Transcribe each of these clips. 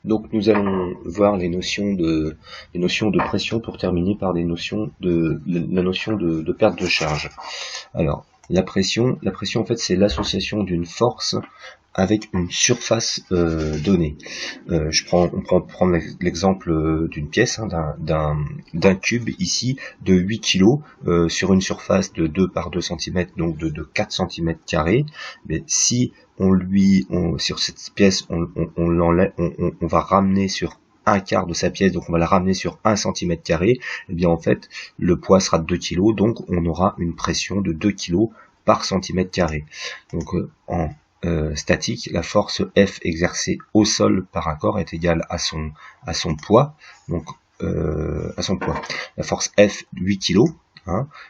Donc nous allons voir les notions de pression pour terminer par la notion de perte de charge. Alors la pression en fait c'est l'association d'une force avec une surface donnée. On prend l'exemple d'une pièce, d'un cube ici de 8 kg sur une surface de 2 par 2 cm, donc de 4 cm carrés. Mais si sur cette pièce on va ramener sur un quart de sa pièce, donc on va la ramener sur 1 cm carré, et bien en fait le poids sera de 2 kg, donc on aura une pression de 2 kg par centimètre carré. Donc en statique, la force F exercée au sol par un corps est égale à son poids, donc à son poids. La force F 8 kg,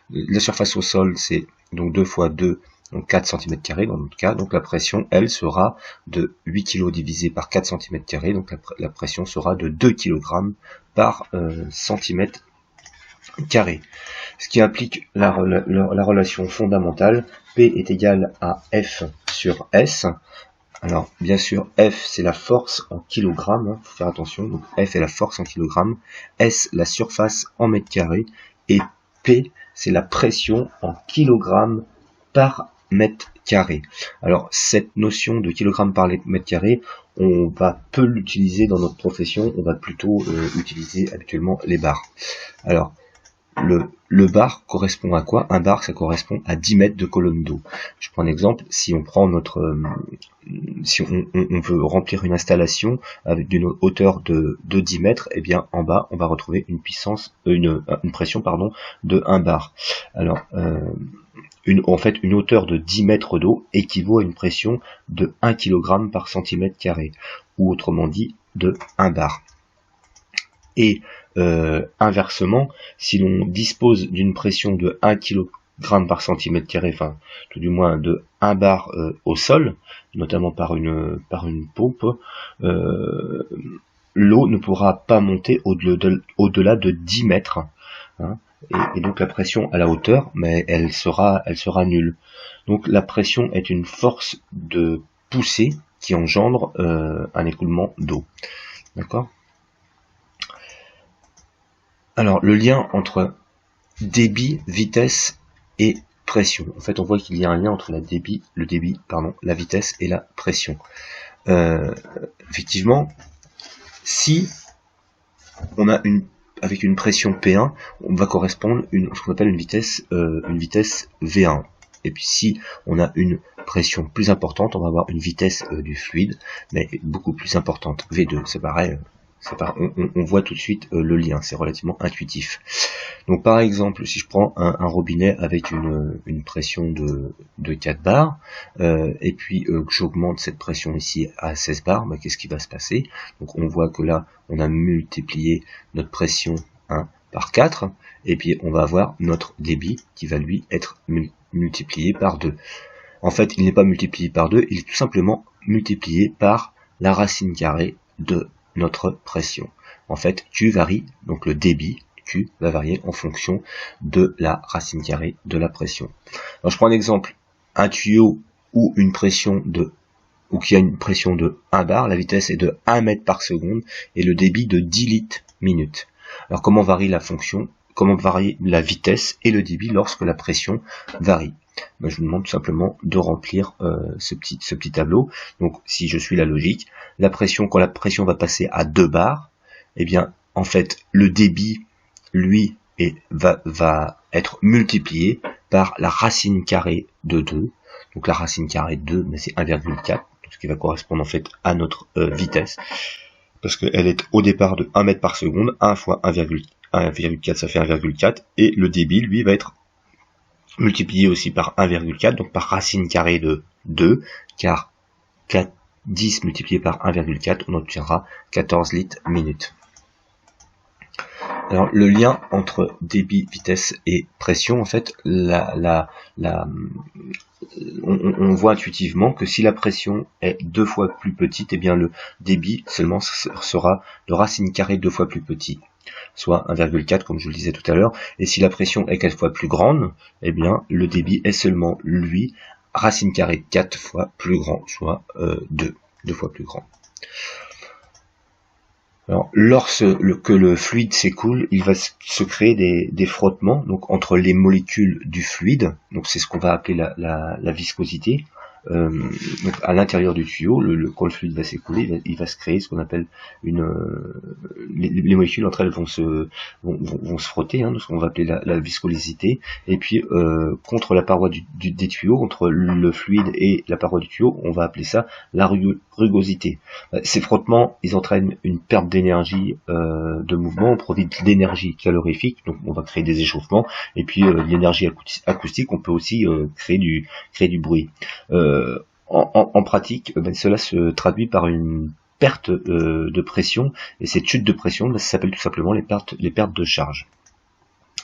la surface au sol c'est donc 2 fois 2, donc 4 cm² dans notre cas, donc la pression elle sera de 8 kg divisé par 4 cm², donc la pression sera de 2 kg par centimètre carré. Ce qui implique la relation fondamentale, P est égal à F sur S. Alors bien sûr F c'est la force en kilogrammes, faut faire attention, donc F est la force en kilogrammes, S la surface en mètres carrés, et P c'est la pression en kilogrammes par mètre carré. Alors cette notion de kilogramme par mètre carré, on va peu l'utiliser dans notre profession, on va plutôt utiliser habituellement les bars. Alors le bar correspond à quoi? Un bar, ça correspond à 10 mètres de colonne d'eau. Je prends un exemple, si on prend si on veut remplir une installation avec une hauteur de 10 mètres, et bien en bas, on va retrouver une pression de 1 bar. Alors, en fait, une hauteur de 10 mètres d'eau équivaut à une pression de 1 kg par centimètre carré, ou autrement dit, de 1 bar. Et inversement, si l'on dispose d'une pression de 1 kg par centimètre carré, enfin tout du moins de 1 bar au sol, notamment par une pompe, l'eau ne pourra pas monter au-delà de 10 mètres. Et donc la pression à la hauteur, mais elle sera nulle. Donc la pression est une force de poussée qui engendre un écoulement d'eau. D'accord ? Alors, le lien entre débit, vitesse et pression. En fait, on voit qu'il y a un lien entre la vitesse et la pression. Effectivement, si on a avec une pression P1, on va correspondre ce qu'on appelle une vitesse V1. Et puis si on a une pression plus importante, on va avoir une vitesse du fluide, mais beaucoup plus importante. V2, c'est pareil. On voit tout de suite le lien, c'est relativement intuitif. Donc par exemple, si je prends un robinet avec une pression de 4 bars, et puis que j'augmente cette pression ici à 16 bars, qu'est-ce qui va se passer? Donc on voit que là, on a multiplié notre pression par 4, et puis on va avoir notre débit qui va lui être multiplié par 2. En fait, il n'est pas multiplié par 2, il est tout simplement multiplié par la racine carrée de notre pression. En fait, Q varie, donc le débit, Q va varier en fonction de la racine carrée de la pression. Alors je prends un exemple, un tuyau ou qui a une pression de 1 bar, la vitesse est de 1 mètre par seconde et le débit de 10 litres minute. Alors comment varie la vitesse et le débit lorsque la pression varie? Je vous demande tout simplement de remplir ce petit tableau. Donc si je suis la logique, quand la pression va passer à 2 bars, eh bien en fait le débit lui va être multiplié par la racine carrée de 2. Donc la racine carrée de 2, c'est 1,4, ce qui va correspondre en fait à notre vitesse, parce qu'elle est au départ de 1 mètre par seconde, 1 fois 1,4 ça fait 1,4, et le débit lui va être multiplié aussi par 1,4, donc par racine carrée de 2, car 10 multiplié par 1,4, on obtiendra 14 litres minute. Alors le lien entre débit, vitesse et pression, en fait, on voit intuitivement que si la pression est 2 fois plus petite, eh bien le débit seulement sera de racine carrée 2 fois plus petit, soit 1,4 comme je le disais tout à l'heure, et si la pression est 4 fois plus grande, eh bien le débit est seulement lui racine carrée 4 fois plus grand, soit 2 fois plus grand. Alors, que le fluide s'écoule, il va se créer des frottements donc entre les molécules du fluide, donc c'est ce qu'on va appeler la viscosité. Donc à l'intérieur du tuyau, quand le fluide va s'écouler, il va se créer ce qu'on appelle les molécules entre elles vont se frotter, hein, ce qu'on va appeler la viscosité, et puis contre la paroi des tuyaux, entre le fluide et la paroi du tuyau, on va appeler ça la rugosité. Ces frottements, ils entraînent une perte d'énergie de mouvement, on produit de l'énergie calorifique, donc on va créer des échauffements, et puis l'énergie acoustique, on peut aussi créer du bruit. En pratique, cela se traduit par une perte de pression, et cette chute de pression, ça s'appelle tout simplement les pertes de charge.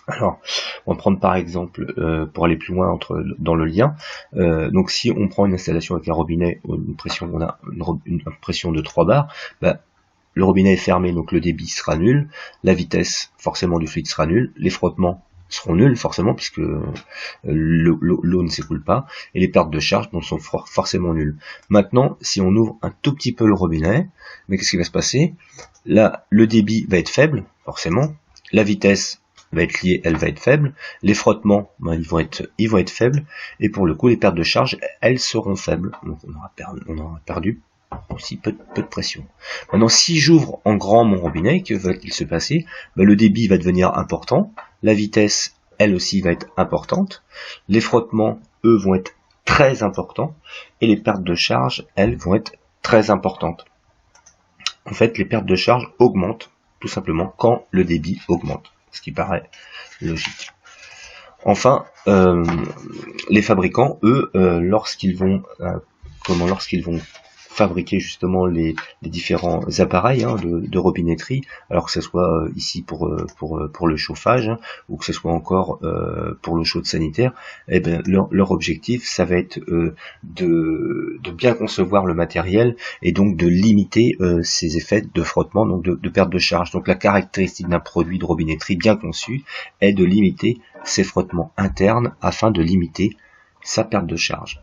Alors, on va prendre par exemple, pour aller plus loin dans le lien, donc si on prend une installation avec un robinet, une pression, on a une pression de 3 bars, le robinet est fermé, donc le débit sera nul, la vitesse forcément du fluide sera nulle, les frottements seront nuls forcément puisque l'eau ne s'écoule pas, et les pertes de charge sont forcément nulles. Maintenant, si on ouvre un tout petit peu le robinet, mais qu'est-ce qui va se passer? Là, le débit va être faible, forcément, la vitesse va être liée, elle va être faible, les frottements, ils vont être faibles, et pour le coup, les pertes de charge, elles seront faibles, donc on aura perdu aussi peu de pression. Maintenant, si j'ouvre en grand mon robinet, que va-t-il se passer? Le débit va devenir important, la vitesse, elle aussi, va être importante, les frottements, eux, vont être très importants, et les pertes de charge, elles, vont être très importantes. En fait, les pertes de charge augmentent, tout simplement, quand le débit augmente, ce qui paraît logique. Enfin, les fabricants, eux, lorsqu'ils vont fabriquer justement les différents appareils de robinetterie, alors que ce soit ici pour le chauffage, ou que ce soit encore pour l'eau chaude sanitaire, eh ben leur objectif, ça va être de bien concevoir le matériel et donc de limiter ces effets de frottement, donc de perte de charge. Donc la caractéristique d'un produit de robinetterie bien conçu est de limiter ces frottements internes afin de limiter sa perte de charge.